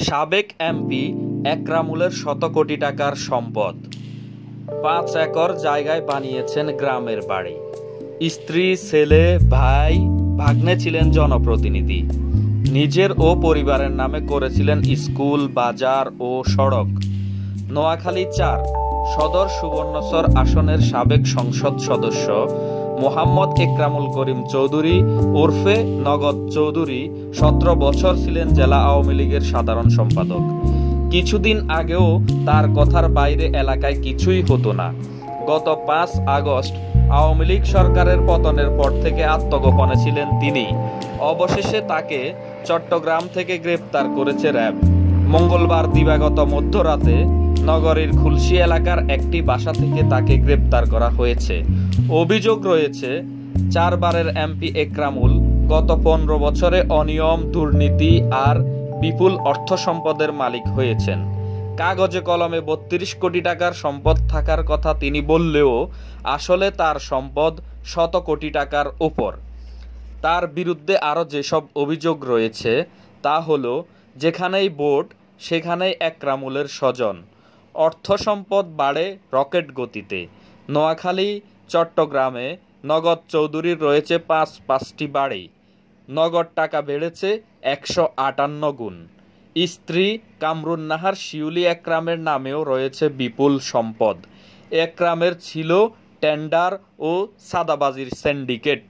সাবেক এমপি একরামুলের শত কোটি টাকার সম্পদ। ৫ একর জায়গায় বানিয়েছেন গ্রামের বাড়ি। স্ত্রী, ছেলে, ভাই, ভাগ্নে ছিলেন জনপ্রতিনিধি। নিজের ও পরিবারের নামে করেছিলেন স্কুল, বাজার ও সড়ক। নোয়াখালী ৪ সদর সুবর্ণচর আসনের সাবেক সংসদ সদস্য মোহাম্মদ একরামুল করিম চৌধুরী ওরফে নগদ চৌধুরী ১৭ বছর ছিলেন জেলা আওয়ামী লীগের সাধারণ সম্পাদক। কিছুদিন আগেও তার কথার বাইরে এলাকায় কিছুই হতো না। গত ৫ আগস্ট আওয়ামী লীগ সরকারের পতনের পর থেকে আত্মগোপনে ছিলেন তিনি। অবশেষে তাকে চট্টগ্রাম থেকে গ্রেপ্তার করেছে র্যাব। মঙ্গলবার দিবাগত মধ্যরাতে নগরীর খুলশী এলাকার একটি বাসা থেকে তাকে গ্রেপ্তার করা হয়েছে। অভিযোগ রয়েছে, ৪ বারের এমপি একরামুল গত ১৫ বছরে অনিয়ম, দুর্নীতি আর বিপুল অর্থ সম্পদের মালিক হয়েছেন। কাগজে কলমে ৩২ কোটি টাকার সম্পদ থাকার কথা তিনি বললেও আসলে তার সম্পদ শত কোটি টাকার ওপর। তার বিরুদ্ধে আরও যেসব অভিযোগ রয়েছে তা হলো, যেখানেই ভোট সেখানেই একরামুলের স্বজন। অর্থ সম্পদ বাড়ে রকেট গতিতে। নোয়াখালী, চট্টগ্রামে নগদ চৌধুরীর রয়েছে পাঁচটি বাড়ি। নগদ টাকা বেড়েছে ১৫৮ গুণ। স্ত্রী কামরুন নাহার শিউলি একরামের নামেও রয়েছে বিপুল সম্পদ। একরামের ছিল টেন্ডার ও চাঁদাবাজির সিন্ডিকেট।